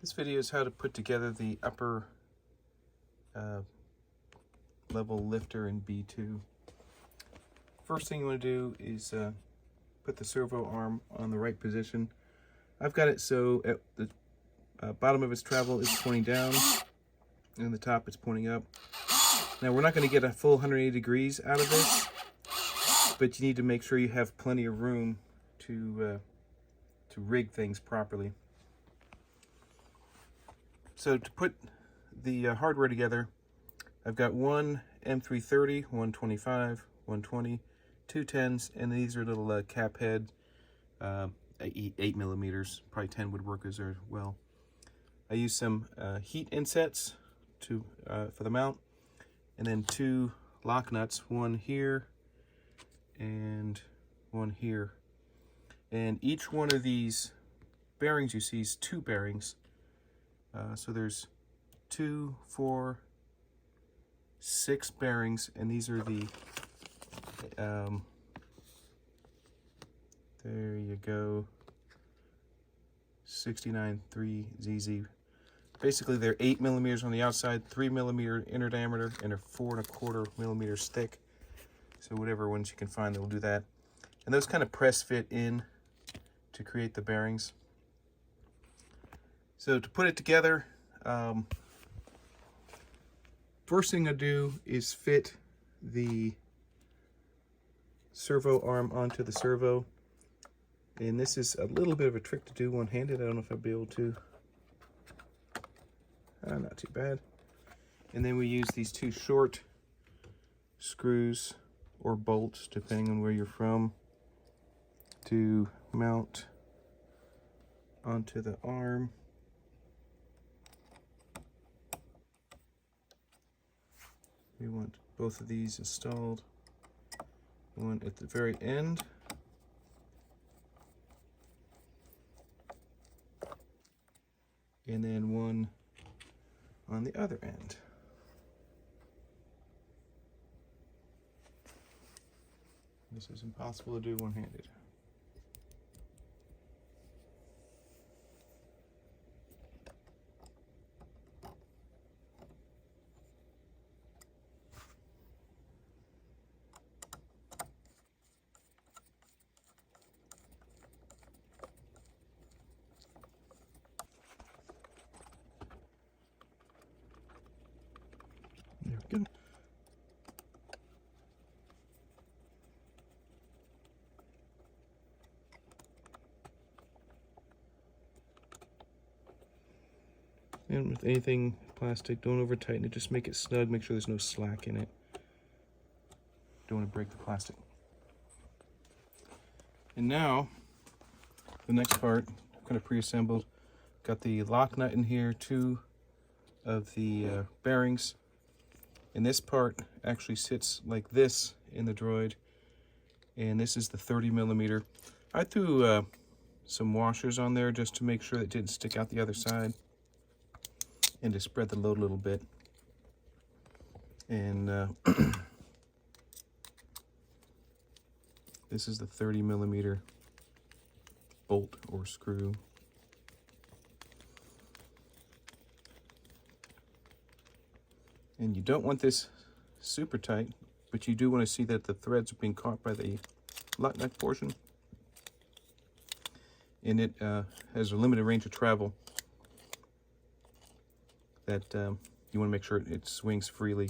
This video is how to put together the upper level lifter in B2. First thing you want to do is put the servo arm on the right position. I've got it so at the bottom of its travel is pointing down and the top is pointing up. Now we're not going to get a full 180 degrees out of this, but you need to make sure you have plenty of room to rig things properly. So to put the hardware together, I've got one M330, 125, 120, two 10s, and these are little cap head, 8 millimeters, probably 10 would work as well. I use some heat insets for the mount, and then two lock nuts, one here and one here. And each one of these bearings you see is two bearings. So there's 2, 4, 6 bearings, and these are the, there you go, 69.3 ZZ. Basically they're 8 millimeters on the outside, 3 millimeter inner diameter, and a 4 1/4 millimeters thick. So whatever ones you can find that will do that. And those kind of press fit in to create the bearings. So to put it together, first thing I do is fit the servo arm onto the servo. And this is a little bit of a trick to do one-handed. I don't know if I'll be able to. Not too bad. And then we use these two short screws or bolts, depending on where you're from, to mount onto the arm. We want both of these installed. One at the very end. And then one on the other end. This is impossible to do one-handed. There we go. And with anything plastic, don't over tighten it, just make it snug, make sure there's no slack in it. Don't want to break the plastic. And now, the next part, kind of pre-assembled. Got the lock nut in here, two of the bearings. And this part actually sits like this in the droid. And this is the 30 millimeter. I threw some washers on there just to make sure that it didn't stick out the other side, and to spread the load a little bit. And this is the 30 millimeter bolt or screw. And you don't want this super tight, but you do want to see that the threads are being caught by the lock nut portion. And it has a limited range of travel that you want to make sure it swings freely,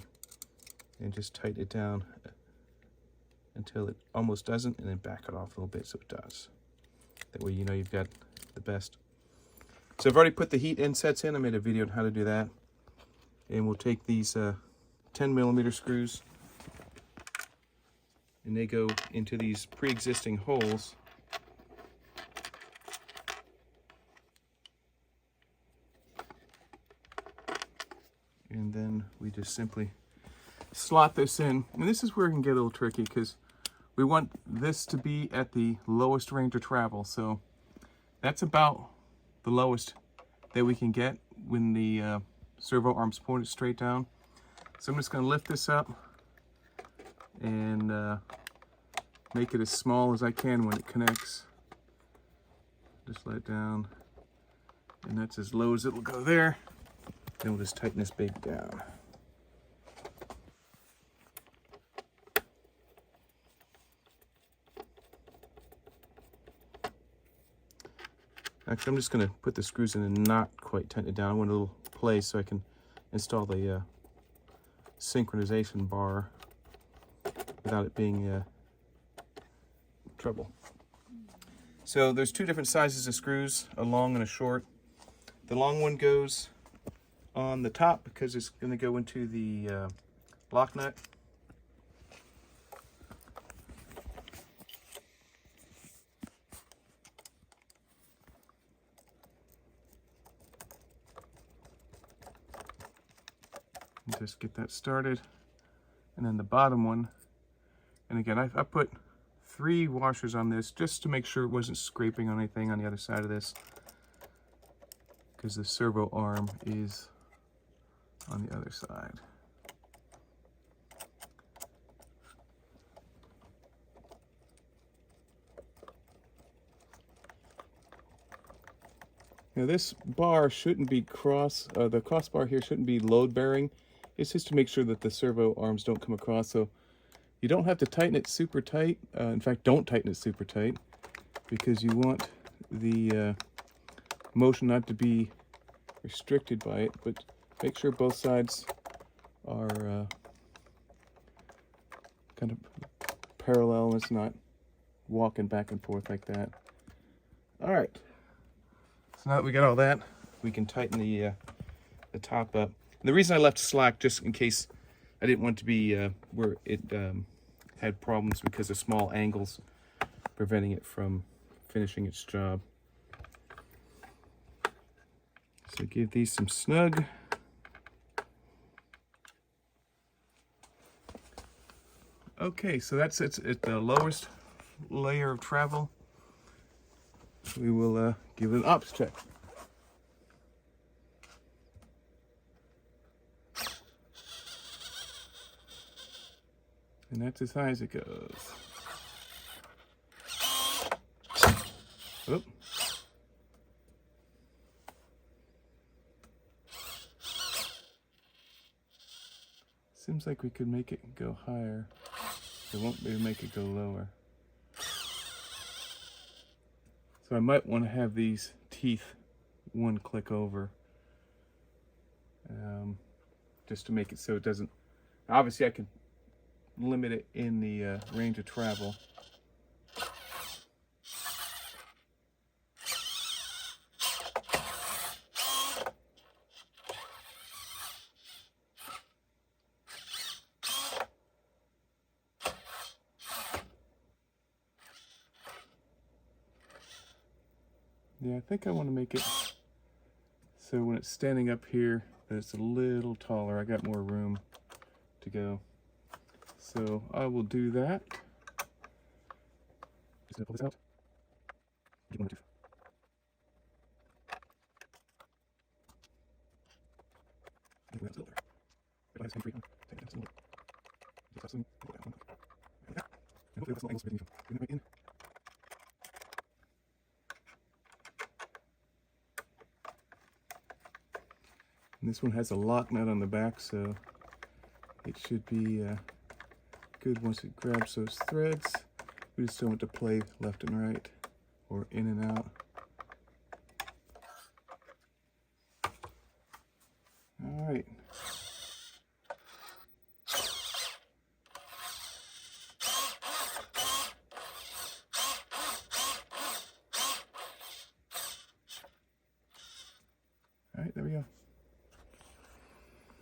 and just tighten it down until it almost doesn't, and then back it off a little bit so it does. That way you know you've got the best. So I've already put the heat insets in. I made a video on how to do that. And we'll take these 10 millimeter screws, and they go into these pre-existing holes. And then we just simply slot this in. And this is where it can get a little tricky, because we want this to be at the lowest range of travel. So that's about the lowest that we can get when the servo arm's pointed straight down. So I'm just going to lift this up and make it as small as I can when it connects. Just let it down, And that's as low as it will go there. Then we'll just tighten this baby down. Actually, I'm just going to put the screws in and not quite tighten it down. I want a little place so I can install the synchronization bar without it being trouble. So there's two different sizes of screws, a long and a short. The long one goes on the top because it's going to go into the lock nut. Just get that started. And then the bottom one, and again I put 3 washers on this just to make sure it wasn't scraping on anything on the other side of this, because the servo arm is on the other side. Now this bar shouldn't be the crossbar here shouldn't be load bearing. It's just to make sure that the servo arms don't come across. So you don't have to tighten it super tight. In fact, don't tighten it super tight, because you want the motion not to be restricted by it, but make sure both sides are kind of parallel and it's not walking back and forth like that. All right. So now that we got all that, we can tighten the top up. And the reason I left slack, just in case I didn't want it to be where it had problems because of small angles preventing it from finishing its job. So give these some snug. Okay, so that's it at the lowest layer of travel. We will give it an ops check. And that's as high as it goes. Oop. Seems like we could make it go higher. It won't be able to make it go lower. So I might want to have these teeth one click over, just to make it so it doesn't, obviously I can limit it in the range of travel. Yeah, I think I want to make it so when it's standing up here that it's a little taller. I got more room to go. So I will do that. Just gonna pull this out. Keep one or two. And this one has a lock nut on the back, so it should be good once it grabs those threads. We just don't want to play left and right or in and out. All right. All right, there we go.